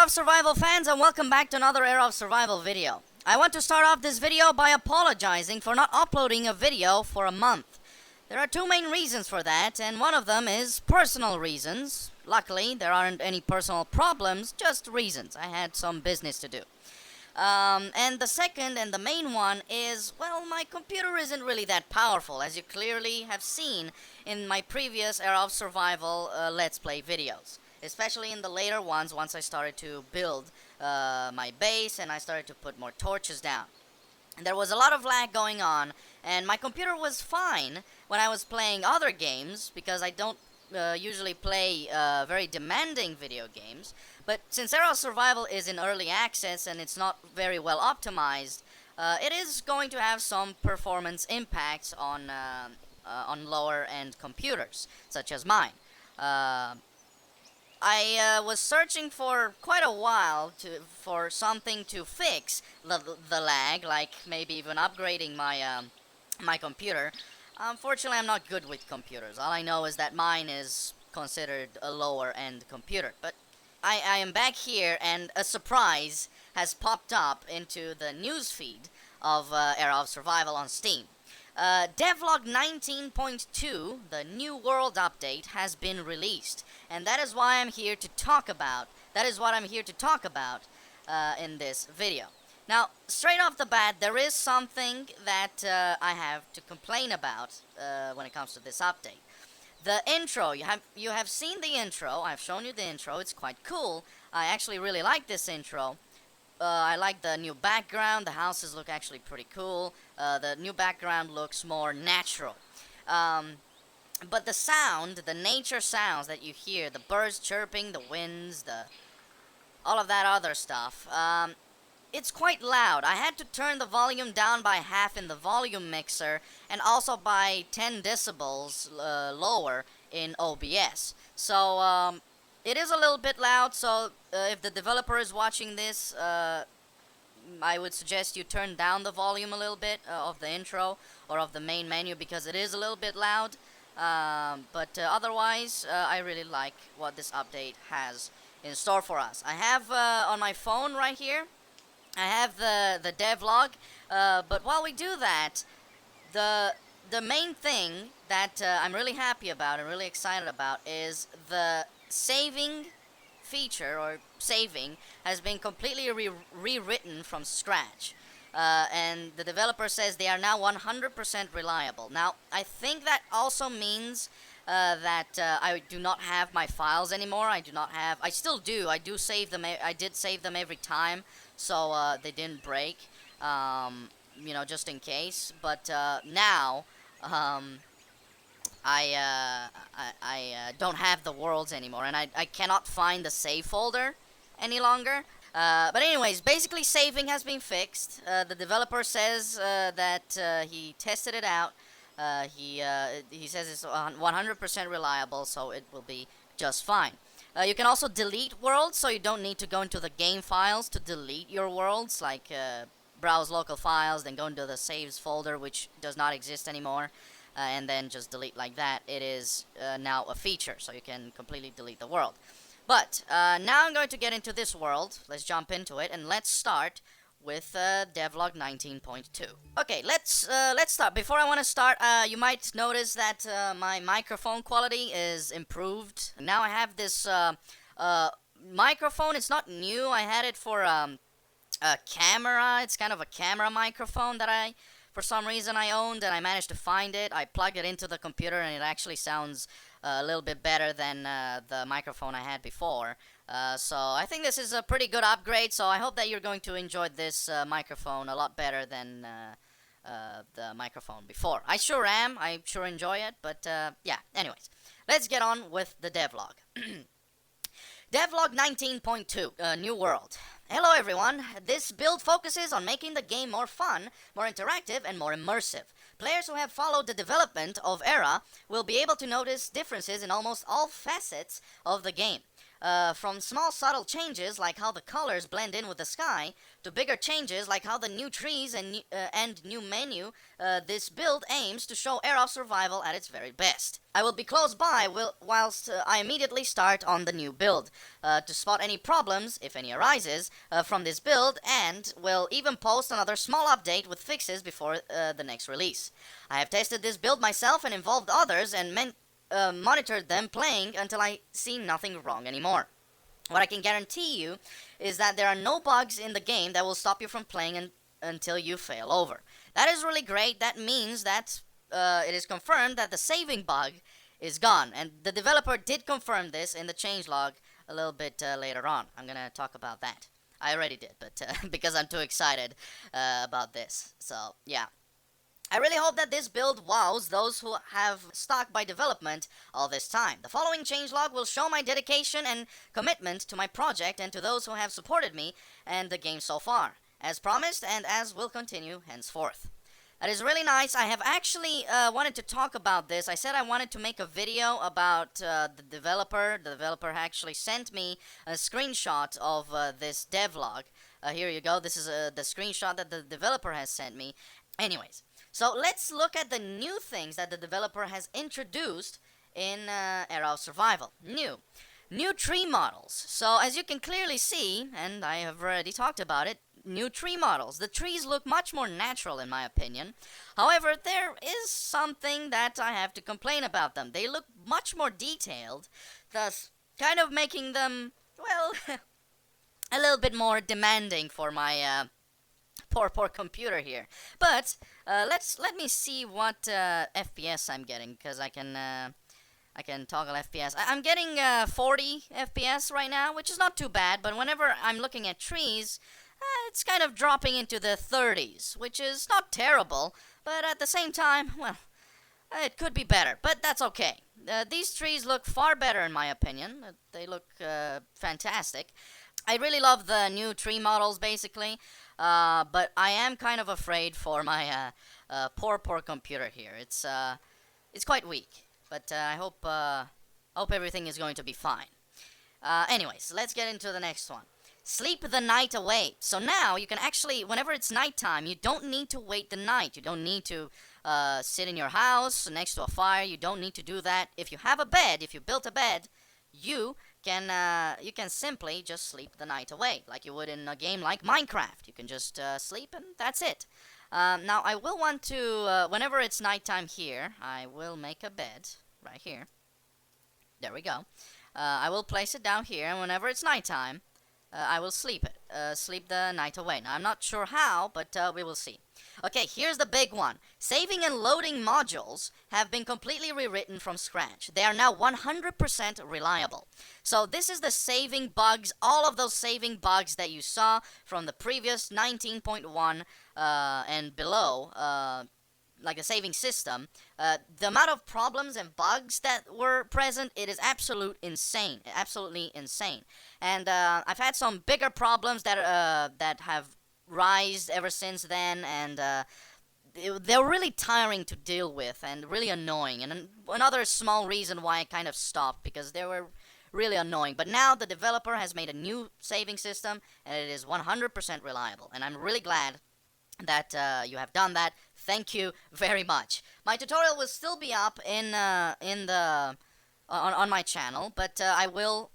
of Survival fans, and welcome back to another Era of Survival video. I want to start off this video by apologizing for not uploading a video for a month. There are two main reasons for that, and one of them is personal reasons. Luckily, there aren't any personal problems, just reasons. I had some business to do. And the second and the main one is, well, my computer isn't really that powerful, as you clearly have seen in my previous Era of Survival Let's Play videos. Especially in the later ones, once I started to build my base and I started to put more torches down. And there was a lot of lag going on, and my computer was fine when I was playing other games, because I don't usually play very demanding video games. But since Era of Survival is in early access and it's not very well optimized, it is going to have some performance impacts on lower end computers, such as mine. I was searching for quite a while for something to fix the lag, like maybe even upgrading my computer. Unfortunately, I'm not good with computers. All I know is that mine is considered a lower end computer. But I am back here, and a surprise has popped up into the newsfeed of Era of Survival on Steam. Devlog 19.2, the new world update, has been released, and that is why I'm here to talk about. That is what I'm here to talk about in this video. Now, straight off the bat, there is something that I have to complain about when it comes to this update. The intro, you have seen the intro. I've shown you the intro. It's quite cool. I actually really like this intro. I like the new background. The houses look actually pretty cool. The new background looks more natural. But the sound, the nature sounds that you hear, the birds chirping, the winds, all of that other stuff, it's quite loud. I had to turn the volume down by half in the volume mixer, and also by 10 decibels lower in OBS. So, it is a little bit loud, so if the developer is watching this, I would suggest you turn down the volume a little bit of the intro or of the main menu, because it is a little bit loud. But otherwise, I really like what this update has in store for us. I have on my phone right here, I have the devlog, but while we do that, the main thing that I'm really happy about and really excited about is the saving feature, or saving, has been completely rewritten from scratch. And the developer says they are now 100% reliable. Now, I think that also means that I do not have my files anymore. I still do. I do save them. I did save them every time, so they didn't break, just in case. But now, I don't have the worlds anymore, and I cannot find the save folder any longer. But anyways, basically saving has been fixed. The developer says that he tested it out. He says it's 100% reliable, so it will be just fine. You can also delete worlds, so you don't need to go into the game files to delete your worlds, like browse local files, then go into the saves folder, which does not exist anymore, and then just delete like that. It is now a feature, so you can completely delete the world. But now I'm going to get into this world. Let's jump into it, and let's start with Devlog 19.2. Okay, let's start. Before I want to start, you might notice that my microphone quality is improved. Now I have this microphone. It's not new. I had it for a camera. It's kind of a camera microphone that for some reason I owned, and I managed to find it. I plugged it into the computer, and it actually sounds a little bit better than the microphone I had before. So I think this is a pretty good upgrade, so I hope that you're going to enjoy this microphone a lot better than the microphone before. I sure am. I sure enjoy it, but yeah. Anyways, let's get on with the devlog. Devlog 19.2, New World. Hello everyone, this build focuses on making the game more fun, more interactive, and more immersive. Players who have followed the development of Era will be able to notice differences in almost all facets of the game. From small subtle changes like how the colors blend in with the sky, to bigger changes like how the new trees and new menu, this build aims to show Era survival at its very best. I will be close by whilst I immediately start on the new build to spot any problems, if any arises, from this build, and will even post another small update with fixes before the next release. I have tested this build myself and involved others and monitored them playing until I see nothing wrong anymore. What I can guarantee you is that there are no bugs in the game that will stop you from playing until you fail over. That is really great. That means that it is confirmed that the saving bug is gone, and the developer did confirm this in the changelog a little bit later on. I'm gonna talk about that. I already did, but because I'm too excited about this. So yeah. I really hope that this build wows those who have stuck by development all this time. The following changelog will show my dedication and commitment to my project and to those who have supported me and the game so far, as promised and as will continue henceforth. That is really nice. I have actually wanted to talk about this. I said I wanted to make a video about the developer. The developer actually sent me a screenshot of this devlog. Here you go. This is the screenshot that the developer has sent me. Anyways. So let's look at the new things that the developer has introduced in Era of Survival. New tree models. So as you can clearly see, and I have already talked about it, new tree models. The trees look much more natural in my opinion. However, there is something that I have to complain about them. They look much more detailed, thus kind of making them, well, a little bit more demanding for my poor computer here. But let me see what FPS I'm getting, because I can toggle FPS. I'm getting 40 FPS right now, which is not too bad. But whenever I'm looking at trees, it's kind of dropping into the 30s, which is not terrible. But at the same time, well, it could be better. But that's okay. These trees look far better in my opinion. They look fantastic. I really love the new tree models, basically. But I am kind of afraid for my poor computer here. It's quite weak, but I hope everything is going to be fine. Anyways, let's get into the next one. Sleep the night away. So now you can actually, whenever it's nighttime, you don't need to wait the night. You don't need to sit in your house next to a fire. You don't need to do that. If you have a bed, if you built a bed, you can simply just sleep the night away, like you would in a game like Minecraft. You can just sleep and that's it. Now I will want to, whenever it's nighttime here, I will make a bed right here. There we go. I will place it down here, and whenever it's nighttime, I will sleep the night away. Now I'm not sure how, but we will see. Okay, here's the big one. Saving and loading modules have been completely rewritten from scratch. They are now 100% reliable. So this is the saving bugs, all of those saving bugs that you saw from the previous 19.1 and below, like the saving system. The amount of problems and bugs that were present, it is absolutely insane. And I've had some bigger problems that have rised ever since then, and they're really tiring to deal with and really annoying. And another small reason why I kind of stopped, because they were really annoying. But now the developer has made a new saving system, and it is 100% reliable. And I'm really glad that you have done that. Thank you very much. My tutorial will still be up on my channel, but I will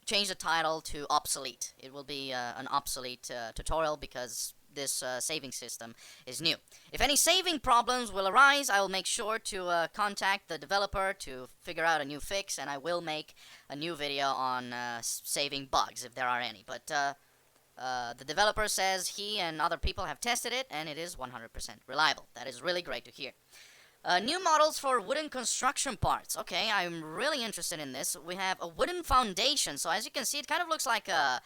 change the title to obsolete. It will be an obsolete tutorial because this saving system is new. If any saving problems will arise, I will make sure to contact the developer to figure out a new fix, and I will make a new video on saving bugs if there are any. But the developer says he and other people have tested it, and it is 100% reliable. That is really great to hear. New models for wooden construction parts. Okay, I'm really interested in this. We have a wooden foundation. So as you can see, it kind of looks like a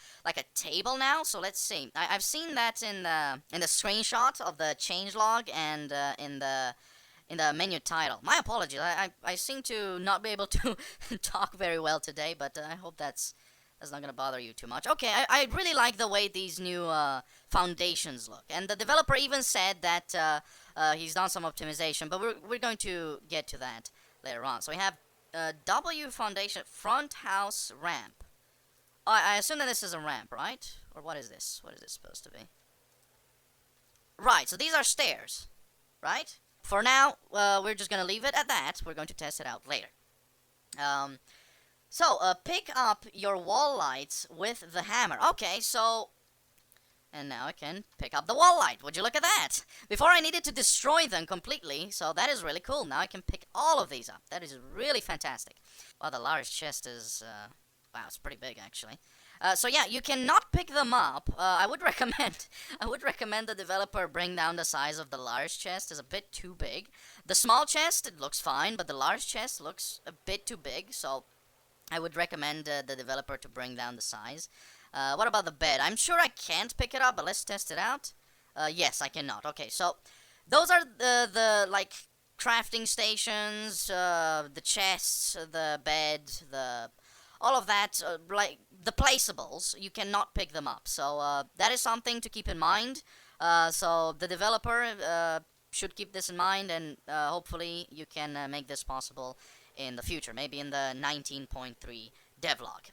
table now. So let's see. I've seen that in the screenshot of the changelog and in the menu title. My apologies. I seem to not be able to talk very well today, but I hope that's not going to bother you too much. Okay, I really like the way these new foundations look. And the developer even said that he's done some optimization, but we're going to get to that later on. So we have W foundation front house ramp. I assume that this is a ramp, right? Or what is this? What is this supposed to be? Right, so these are stairs, right? For now, we're just gonna leave it at that. We're going to test it out later. Um, pick up your wall lights with the hammer. Okay, so and now I can pick up the wall light. Would you look at that? Before I needed to destroy them completely, so that is really cool. Now I can pick all of these up. That is really fantastic. Wow, the large chest is, wow, it's pretty big actually. So yeah, you cannot pick them up. I would recommend, I would recommend the developer bring down the size of the large chest. It's a bit too big. The small chest, it looks fine, but the large chest looks a bit too big. So I would recommend the developer to bring down the size. What about the bed? I'm sure I can't pick it up, but let's test it out. Yes, I cannot. Okay, so those are the like crafting stations, the chests, the bed, the all of that, like the placeables. You cannot pick them up, so that is something to keep in mind. So the developer should keep this in mind, and hopefully you can make this possible in the future, maybe in the 19.3 devlog.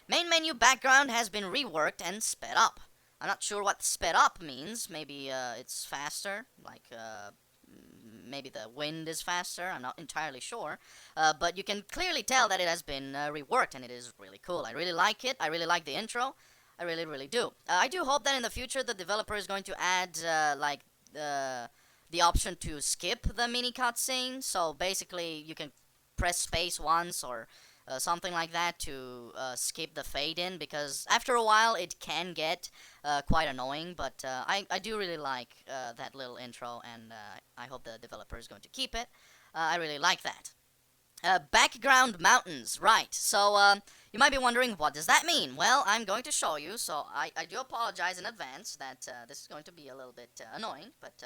Main menu background has been reworked and sped up. I'm not sure what sped up means. Maybe it's faster, like maybe the wind is faster. I'm not entirely sure. But you can clearly tell that it has been reworked, and it is really cool. I really like it. I really like the intro. I really, really do. I do hope that in the future the developer is going to add like the option to skip the mini cutscene. So basically, you can press space once or something like that to skip the fade in, because after a while it can get quite annoying, but I do really like that little intro, and I hope the developer is going to keep it. I really like that. Background mountains, right. So you might be wondering, what does that mean? Well, I'm going to show you, so I do apologize in advance that this is going to be a little bit annoying, but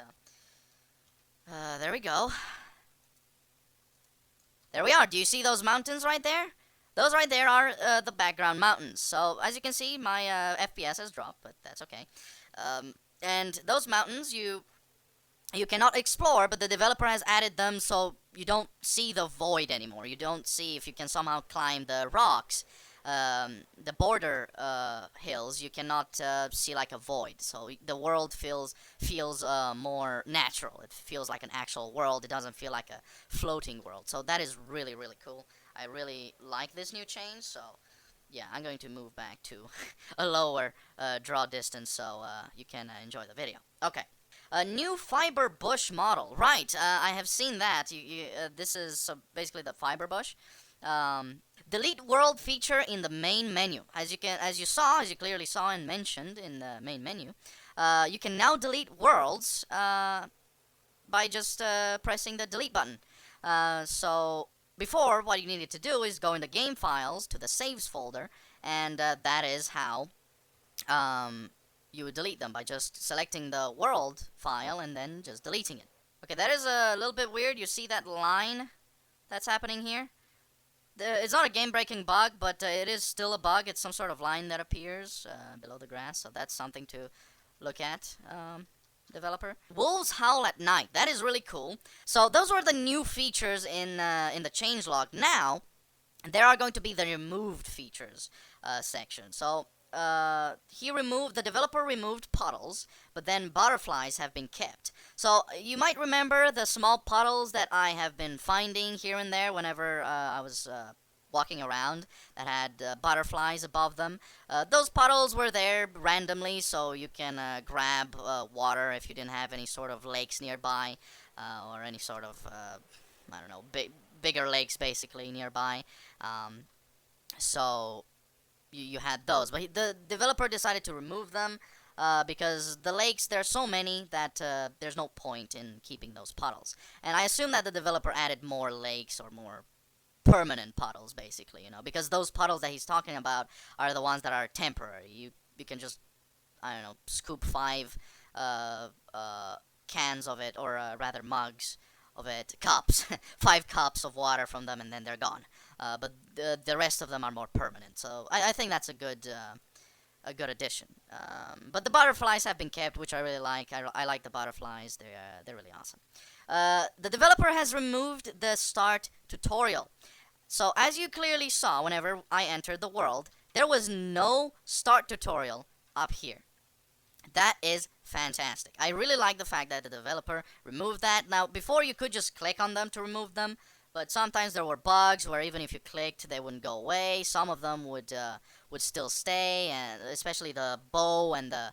there we go. There we are. Do you see those mountains right there? Those right there are the background mountains. So as you can see, my FPS has dropped, but that's okay. And those mountains you cannot explore, but the developer has added them so you don't see the void anymore. You don't see if you can somehow climb the rocks, the border hills. You cannot see like a void. So the world feels more natural. It feels like an actual world. It doesn't feel like a floating world. So that is really, really cool. I really like this new change. So yeah, I'm going to move back to a lower draw distance so you can enjoy the video. Okay. A new fiber bush model. Right, I have seen that. This is basically the fiber bush. Delete world feature in the main menu. As you clearly saw and mentioned in the main menu, you can now delete worlds by just pressing the delete button. So before, what you needed to do is go in the game files to the saves folder, and that is how you would delete them, by just selecting the world file and then just deleting it. Okay, that is a little bit weird. You see that line that's happening here? It's not a game-breaking bug, but it is still a bug. It's some sort of line that appears below the grass, so that's something to look at, developer. Wolves howl at night. That is really cool. So those were the new features in the changelog. Now, there are going to be the removed features section. So the developer removed puddles, but then butterflies have been kept. So you might remember the small puddles that I have been finding here and there whenever I was walking around that had butterflies above them. Those puddles were there randomly, so you can grab water if you didn't have any sort of lakes nearby, or any sort of, I don't know, bigger lakes basically nearby. So you had those, but the developer decided to remove them because the lakes, there are so many that there's no point in keeping those puddles. And I assume that the developer added more lakes or more permanent puddles, basically, because those puddles that he's talking about are the ones that are temporary. You can just, I don't know, scoop 5 cans of it, or rather mugs of it, cups, 5 cups of water from them, and then they're gone. But the rest of them are more permanent. So I think that's a good addition. But the butterflies have been kept, which I really like. I like the butterflies. They're really awesome. The developer has removed the start tutorial. So as you clearly saw whenever I entered the world, There was no start tutorial up here. That is fantastic. I really like the fact that the developer removed that. Now, before you could just click on them to remove them, but sometimes there were bugs where even if you clicked, they wouldn't go away. Some of them would still stay, and especially the bow and the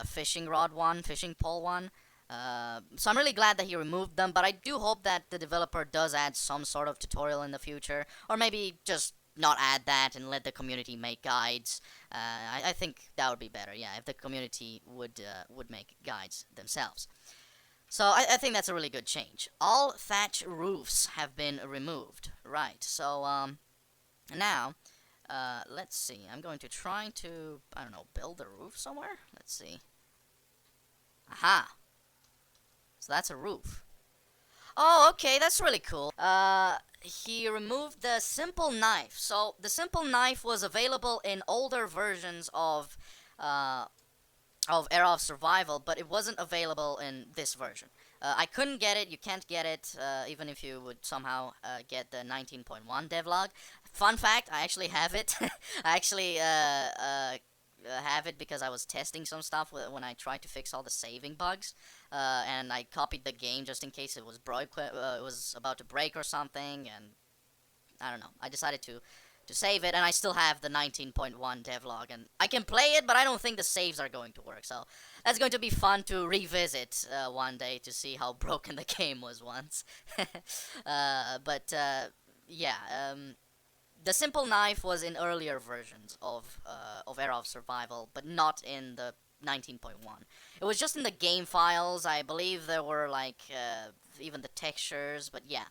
fishing rod one, fishing pole one. So I'm really glad that he removed them, but I do hope that the developer does add some sort of tutorial in the future, or maybe just not add that and let the community make guides. I think that would be better. Yeah, if the community would make guides themselves. So I think that's a really good change. All thatch roofs have been removed. Right. So now let's see. I'm going to try to, I don't know, build a roof somewhere. Let's see. Aha. So that's a roof. Oh, okay, that's really cool. He removed the simple knife. So the simple knife was available in older versions of Era of Survival, but it wasn't available in this version. I couldn't get it. You can't get it even if you would somehow get the 19.1 devlog. Fun fact: I actually have it. I actually have it because I was testing some stuff when I tried to fix all the saving bugs, and I copied the game just in case it was it was about to break or something, and I don't know. I decided to save it, and I still have the 19.1 devlog, and I can play it, but I don't think the saves are going to work. So that's going to be fun to revisit one day to see how broken the game was once. Yeah. The simple knife was in earlier versions of Era of Survival, but not in the 19.1. It was just in the game files. I believe there were like even the textures, but yeah.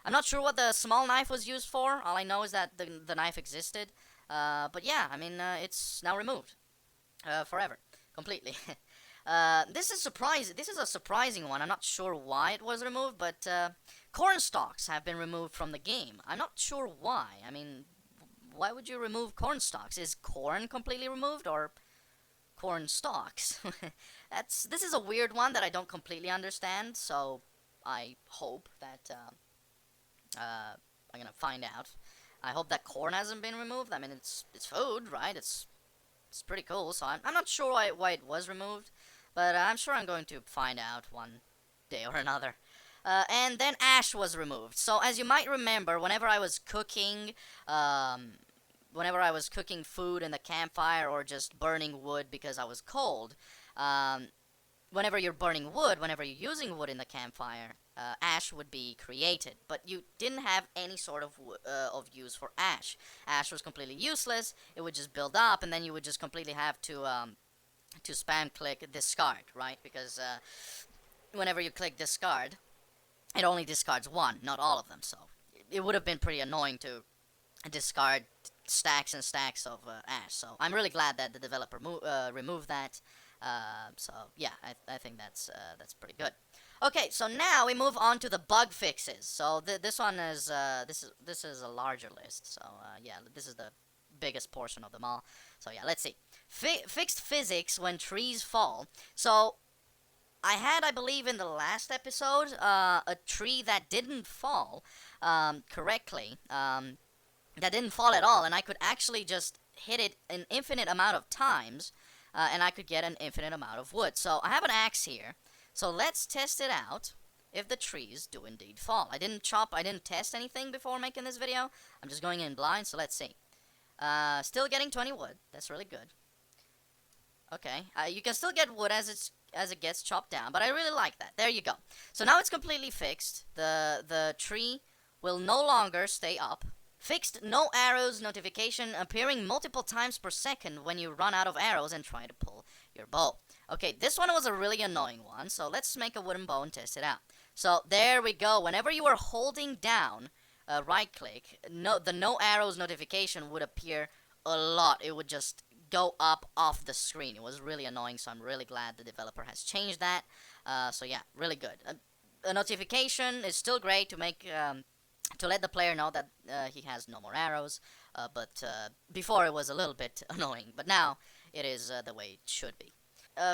I'm not sure what the small knife was used for. All I know is that the knife existed. But yeah, I mean, it's now removed forever, completely. This is a surprising one. I'm not sure why it was removed, but corn stalks have been removed from the game. I'm not sure why. I mean, why would you remove corn stalks? Is corn completely removed, or corn stalks? This is a weird one that I don't completely understand. So I hope that I'm gonna find out. I hope that corn hasn't been removed. I mean, it's food, right? It's pretty cool. So I'm not sure why it was removed, but I'm sure I'm going to find out one day or another. And then ash was removed. So as you might remember, whenever I was cooking food in the campfire or just burning wood because I was cold, whenever you're burning wood, whenever you're using wood in the campfire, ash would be created, but you didn't have any sort of use for ash. Ash was completely useless. It would just build up, and then you would just completely have to spam click discard, right? Because whenever you click discard, it only discards one, not all of them. So it would have been pretty annoying to discard stacks and stacks of ash. So I'm really glad that the developer removed that. So yeah, I think that's pretty good. Okay, so now we move on to the bug fixes. So this one is this is a larger list. So yeah, this is the biggest portion of them all. So yeah, let's see. Fixed physics when trees fall. So I believe in the last episode, a tree that didn't fall correctly. That didn't fall at all, and I could actually just hit it an infinite amount of times, and I could get an infinite amount of wood. So I have an axe here. So let's test it out if the trees do indeed fall. I didn't test anything before making this video. I'm just going in blind, so let's see. Still getting 20 wood. That's really good. Okay, you can still get wood as it gets chopped down, but I really like that. There you go. So now it's completely fixed. The tree will no longer stay up. Fixed no arrows notification appearing multiple times per second when you run out of arrows and try to pull your bow. Okay, this one was a really annoying one, so let's make a wooden bow and test it out. So there we go. Whenever you are holding down right click, the no arrows notification would appear a lot. It would just go up off the screen. It was really annoying, so I'm really glad the developer has changed that. So yeah, really good. A notification is still great to make to let the player know that he has no more arrows, but before it was a little bit annoying, but now it is the way it should be.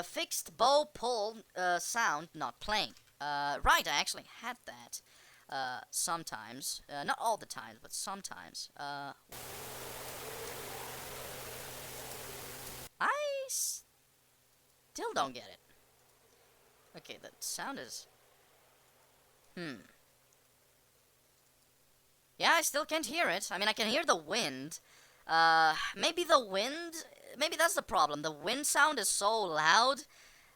Fixed bow pull sound not playing. Right, I actually had that sometimes. Not all the times, but sometimes. I still don't get it. Okay, the sound is... Yeah, I still can't hear it. I mean, I can hear the wind. Maybe the wind... Maybe that's the problem. The wind sound is so loud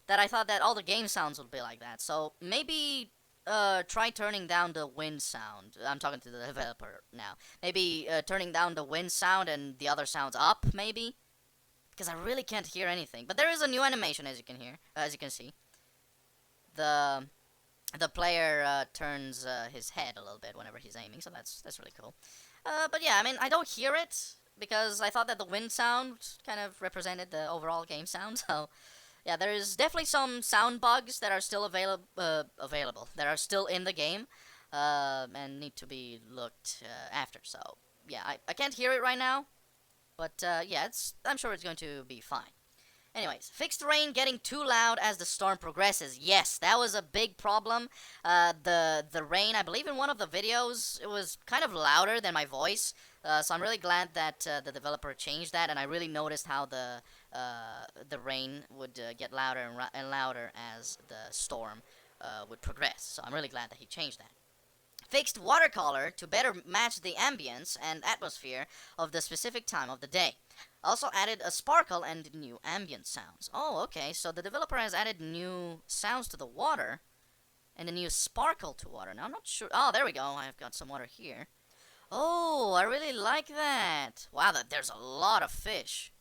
that I thought that all the game sounds would be like that. So maybe try turning down the wind sound. I'm talking to the developer now. Maybe turning down the wind sound and the other sounds up, maybe? Because I really can't hear anything. But there is a new animation, as you can hear, as you can see. The player turns his head a little bit whenever he's aiming, so that's really cool. But yeah, I mean, I don't hear it because I thought that the wind sound kind of represented the overall game sound. So yeah, there is definitely some sound bugs that are still available, that are still in the game, and need to be looked after. So yeah, I can't hear it right now, but yeah, I'm sure it's going to be fine. Anyways, fixed rain getting too loud as the storm progresses. Yes, that was a big problem. The rain, I believe in one of the videos, it was kind of louder than my voice. So I'm really glad that the developer changed that, and I really noticed how the rain would get louder and louder as the storm would progress. So I'm really glad that he changed that. Fixed watercolor to better match the ambience and atmosphere of the specific time of the day. Also added a sparkle and new ambient sounds. Oh, okay, so the developer has added new sounds to the water and a new sparkle to water. Now, I'm not sure. Oh, there we go. I've got some water here. Oh, I really like that. Wow, there's a lot of fish.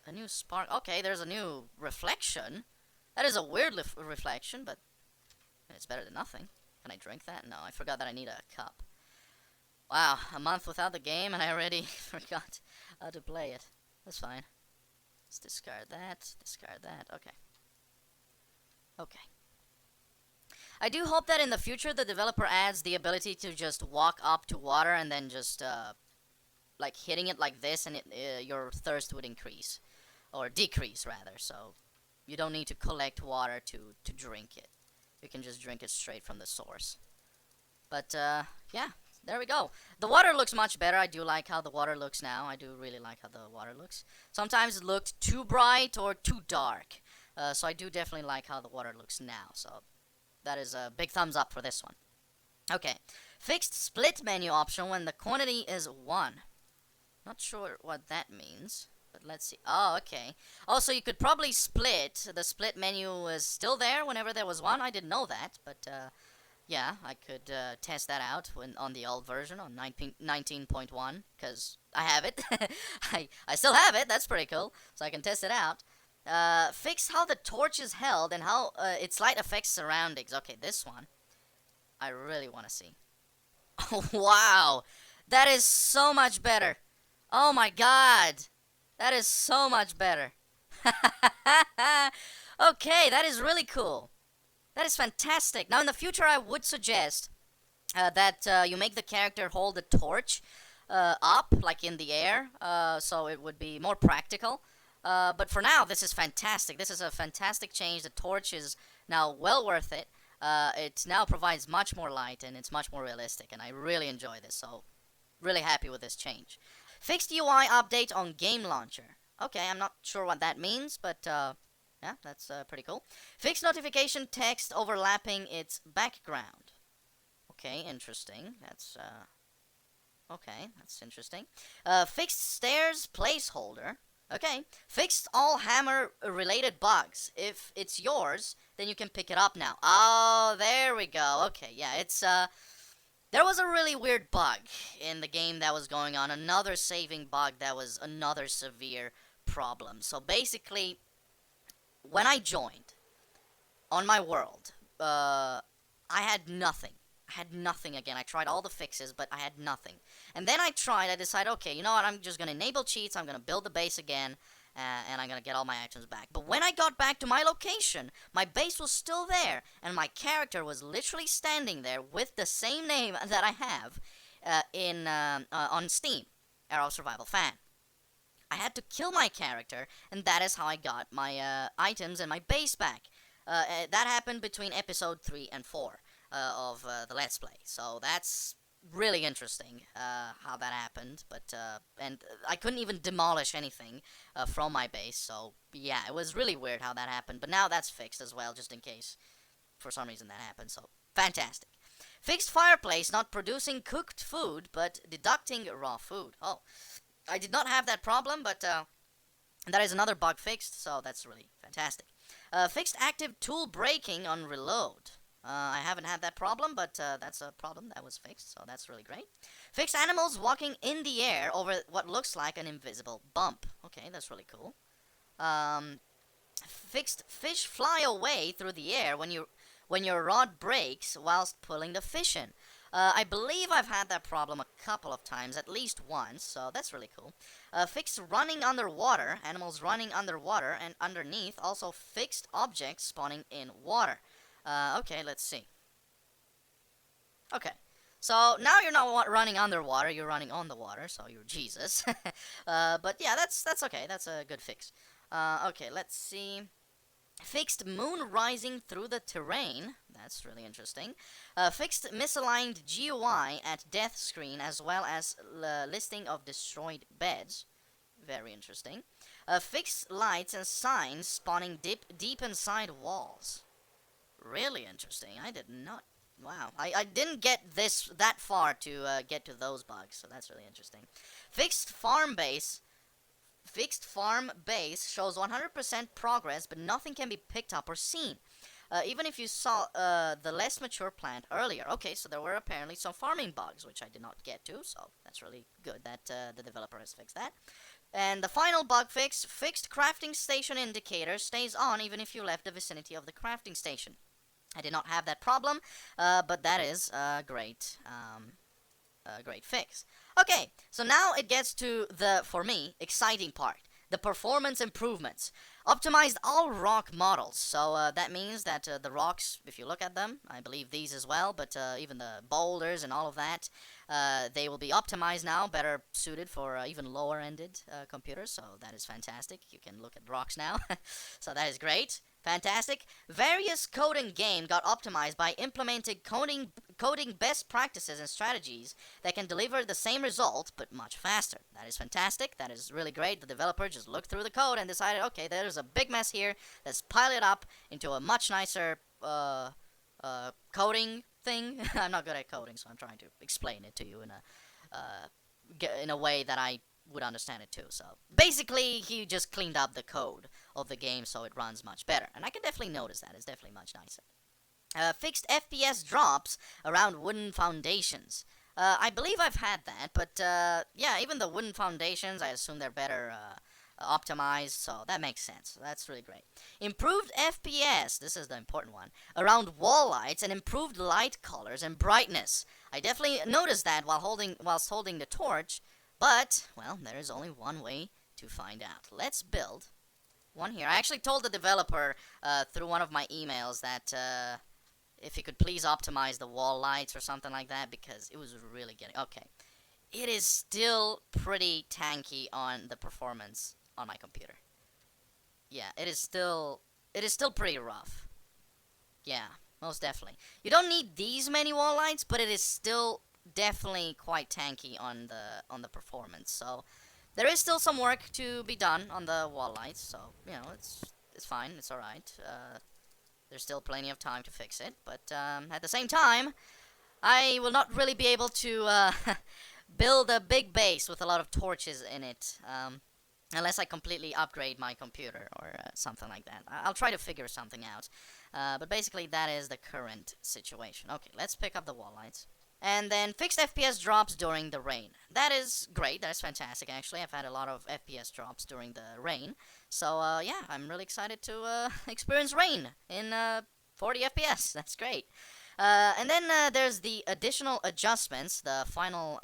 A new spark. Okay, there's a new reflection. That is a weird reflection, but it's better than nothing. Can I drink that? No, I forgot that I need a cup. Wow, a month without the game and I already forgot how to play it. That's fine. Let's discard that, okay. Okay. I do hope that in the future the developer adds the ability to just walk up to water and then just, like hitting it like this and your thirst would increase. Or decrease, rather, so you don't need to collect water to drink it. You can just drink it straight from the source. But, yeah, there we go. The water looks much better. I do like how the water looks now. I do really like how the water looks. Sometimes it looked too bright or too dark. So I do definitely like how the water looks now. So that is a big thumbs up for this one. Okay. Fixed split menu option when the quantity is 1. Not sure what that means. But let's see. Oh, okay. Oh, so you could probably split. The split menu is still there whenever there was one. I didn't know that, but yeah, I could test that out on the old version on 19.1 because I have it. I still have it. That's pretty cool. So I can test it out. Fix how the torch is held and how its light affects surroundings. Okay, this one I really want to see. Oh, wow. That is so much better. Oh my god. That is so much better. Okay, that is really cool. That is fantastic. Now, in the future, I would suggest that you make the character hold the torch up, like in the air, so it would be more practical. But for now, this is fantastic. This is a fantastic change. The torch is now well worth it. It now provides much more light, and it's much more realistic, and I really enjoy this, so really happy with this change. Fixed UI update on Game Launcher. Okay, I'm not sure what that means, but yeah, that's pretty cool. Fixed notification text overlapping its background. Okay, interesting. That's okay, that's interesting. Fixed stairs placeholder. Okay, fixed all hammer-related bugs. If it's yours, then you can pick it up now. Oh, there we go. Okay, yeah, it's there was a really weird bug in the game that was going on. Another saving bug that was another severe problem. So basically, when I joined on my world, I had nothing. I had nothing again. I tried all the fixes, but I had nothing. And then I decided, okay, you know what, I'm just going to enable cheats, I'm going to build the base again, and I'm going to get all my items back. But when I got back to my location, my base was still there, and my character was literally standing there with the same name that I have on Steam, Arrow Survival Fan. I had to kill my character, and that is how I got my items and my base back. That happened between episode 3 and 4 of the Let's Play. So that's really interesting how that happened. But and I couldn't even demolish anything from my base. So yeah, it was really weird how that happened. But now that's fixed as well, just in case for some reason that happened. So fantastic. Fixed fireplace not producing cooked food but deducting raw food. Oh, I did not have that problem, but that is another bug fixed, so that's really fantastic. Fixed active tool breaking on reload. I haven't had that problem, but that's a problem that was fixed, so that's really great. Fixed animals walking in the air over what looks like an invisible bump. Okay, that's really cool. Um, Fixed fish fly away through the air when your rod breaks whilst pulling the fish in. I believe I've had that problem a couple of times, at least once, so that's really cool. Fixed running underwater, animals running underwater and underneath, also fixed objects spawning in water. Okay, let's see. Okay, so now you're not running underwater, you're running on the water, so you're Jesus. But yeah, that's okay, that's a good fix. Okay, let's see. Fixed moon rising through the terrain. That's really interesting. Fixed misaligned GUI at death screen as well as listing of destroyed beds. Very interesting. Fixed lights and signs spawning deep inside walls. Really interesting. I did not. Wow, I didn't get that far to get to those bugs, so that's really interesting. Fixed farm base shows 100% progress, but nothing can be picked up or seen. Even if you saw the less mature plant earlier. Okay, so there were apparently some farming bugs, which I did not get to, so that's really good that the developer has fixed that. And the final bug fix, fixed crafting station indicator stays on even if you left the vicinity of the crafting station. I did not have that problem, but that is great. Great fix. Okay, so now it gets to the, for me, exciting part. The performance improvements. Optimized all rock models. So that means that the rocks, if you look at them, I believe these as well, but even the boulders and all of that, they will be optimized now, better suited for even lower-ended computers. So that is fantastic. You can look at rocks now. So that is great. Fantastic. Various coding game got optimized by implementing coding best practices and strategies that can deliver the same result but much faster. That is fantastic. That is really great. The developer just looked through the code and decided, okay, there's a big mess here. Let's pile it up into a much nicer coding thing. I'm not good at coding, so I'm trying to explain it to you in a way that I would understand it too. So basically, he just cleaned up the code of the game so it runs much better, and I can definitely notice that. It's definitely much nicer. Fixed FPS drops around wooden foundations. I believe I've had that, but yeah, even the wooden foundations, I assume they're better optimized, so that makes sense. That's really great. Improved FPS, this is the important one, around wall lights and improved light colors and brightness. I definitely noticed that whilst holding the torch, but, well, there is only one way to find out. Let's build one here. I actually told the developer through one of my emails that if he could please optimize the wall lights or something like that, because it was really getting... Okay. It is still pretty tanky on the performance on my computer. Yeah, it is still pretty rough. Yeah, most definitely. You don't need these many wall lights, but it is still definitely quite tanky on the performance. So there is still some work to be done on the wall lights. So you know, it's fine. It's all right. There's still plenty of time to fix it. But at the same time, I will not really be able to build a big base with a lot of torches in it. Unless I completely upgrade my computer or something like that. I'll try to figure something out. But basically, that is the current situation. Okay, let's pick up the wall lights. And then fixed FPS drops during the rain. That is great. That is fantastic, actually. I've had a lot of FPS drops during the rain. So, yeah, I'm really excited to experience rain in 40 FPS. That's great. And then there's the additional adjustments, the final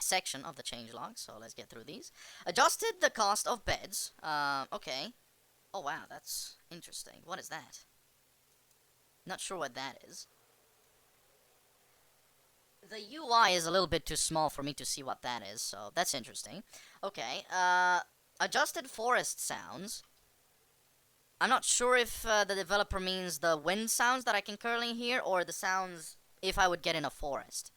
section of the changelog. So let's get through these. Adjusted the cost of beds. Okay. Oh, wow, that's interesting. What is that? Not sure what that is. The UI is a little bit too small for me to see what that is, so that's interesting. Okay, adjusted forest sounds. I'm not sure if the developer means the wind sounds that I can currently hear, or the sounds if I would get in a forest.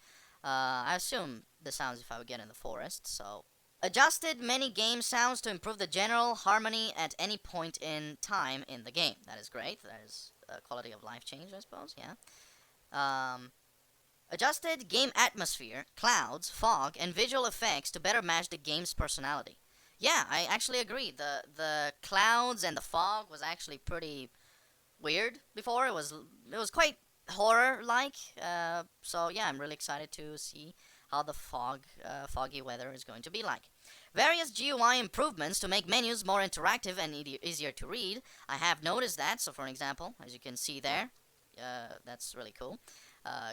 I assume the sounds if I would get in the forest, so... Adjusted many game sounds to improve the general harmony at any point in time in the game. That is great. That is a quality of life change, I suppose, yeah. Adjusted game atmosphere, clouds, fog, and visual effects to better match the game's personality. Yeah, I actually agree. The clouds and the fog was actually pretty weird before. It was quite horror-like. So yeah, I'm really excited to see how the foggy weather is going to be like. Various GUI improvements to make menus more interactive and easier to read. I have noticed that. So for an example, as you can see there, that's really cool.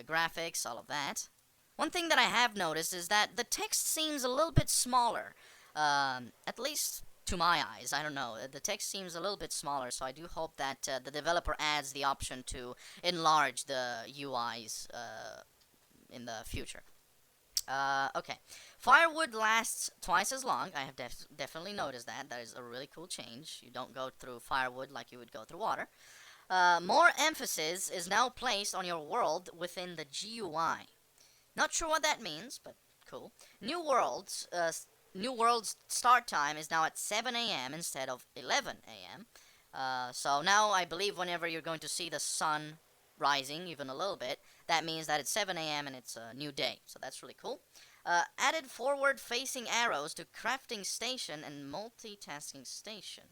Graphics, all of that. One thing that I have noticed is that the text seems a little bit smaller. At least to my eyes, I don't know. The text seems a little bit smaller, so I do hope that the developer adds the option to enlarge the UIs in the future. Okay. Firewood lasts twice as long. I have definitely noticed that. That is a really cool change. You don't go through firewood like you would go through water. More emphasis is now placed on your world within the GUI. Not sure what that means, but cool. New World's start time is now at 7 a.m. instead of 11 a.m. So now I believe whenever you're going to see the sun rising even a little bit, that means that it's 7 a.m. and it's a new day. So that's really cool. Added forward-facing arrows to crafting station and multitasking station.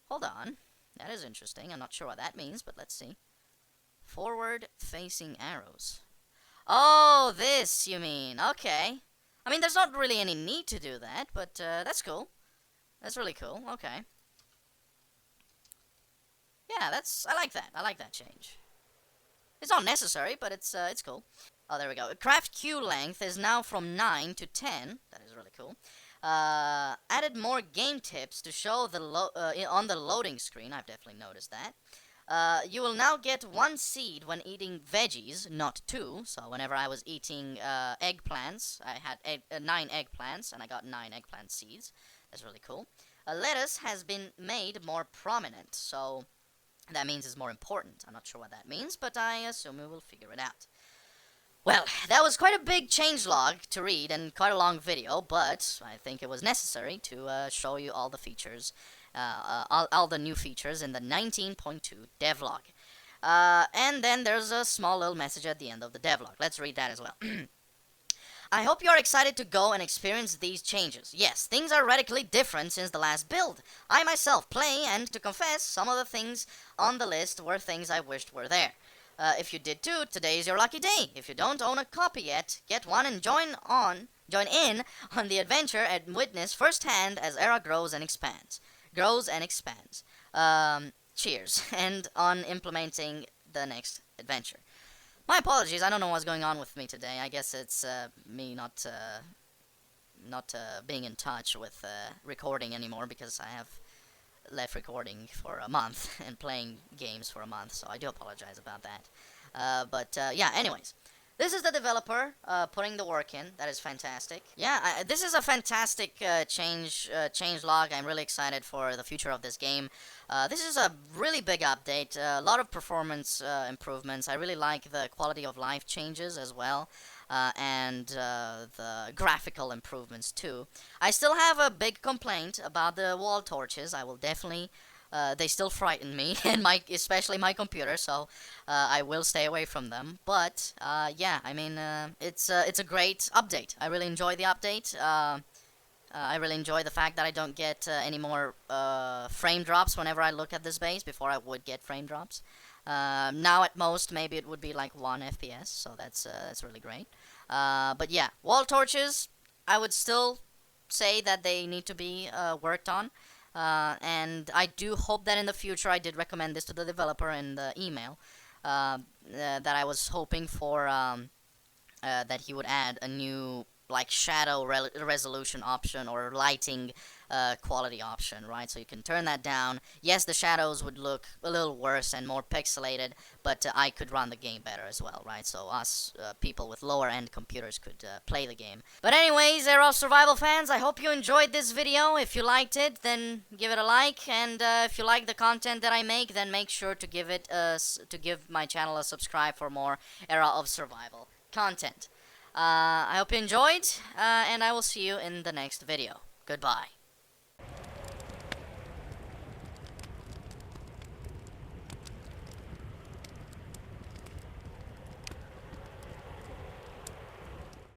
Hold on. That is interesting. I'm not sure what that means, but let's see. Forward-facing arrows. Oh, this you mean. Okay. I mean, there's not really any need to do that, but that's cool. That's really cool. Okay. Yeah, I like that. I like that change. It's not necessary, but it's cool. Oh, there we go. Craft queue length is now from 9 to 10. That is really cool. Added more game tips to show on the loading screen. I've definitely noticed that. You will now get 1 seed when eating veggies, not 2. So whenever I was eating eggplants, I had 9 eggplants, and I got 9 eggplant seeds. That's really cool. Lettuce has been made more prominent, so that means it's more important. I'm not sure what that means, but I assume we will figure it out. Well, that was quite a big changelog to read and quite a long video, but I think it was necessary to show you all the features, all the new features in the 19.2 devlog. And then there's a small little message at the end of the devlog. Let's read that as well. I hope you're excited to go and experience these changes. Yes, things are radically different since the last build. I myself play, and to confess, some of the things on the list were things I wished were there. If you did too, today is your lucky day. If you don't own a copy yet, get one and join in on the adventure and witness firsthand as Era grows and expands. Cheers, and on implementing the next adventure. My apologies, I don't know what's going on with me today. I guess it's me not being in touch with recording anymore because I have left recording for a month and playing games for a month, so I do apologize about that. But yeah, anyways. This is the developer putting the work in. That is fantastic. Yeah, this is a fantastic change log. I'm really excited for the future of this game. This is a really big update. A lot of performance improvements. I really like the quality of life changes as well. And the graphical improvements too. I still have a big complaint about the wall torches. I will definitely... they still frighten me, and especially my computer, so I will stay away from them. But yeah, I mean, it's a great update. I really enjoy the update. I really enjoy the fact that I don't get any more frame drops whenever I look at this base. Before I would get frame drops. Now at most, maybe it would be like 1 FPS, so that's really great. But yeah, wall torches, I would still say that they need to be worked on. And I do hope that in the future, I did recommend this to the developer in the email, that I was hoping for that he would add a new like shadow resolution option or lighting quality option, right? So you can turn that down. Yes, the shadows would look a little worse and more pixelated, but I could run the game better as well, right? So us people with lower end computers could play the game. But anyways, Era of Survival fans, I hope you enjoyed this video. If you liked it, then give it a like, and if you like the content that I make, then make sure to give my channel a subscribe for more Era of Survival content. I hope you enjoyed, and I will see you in the next video. Goodbye.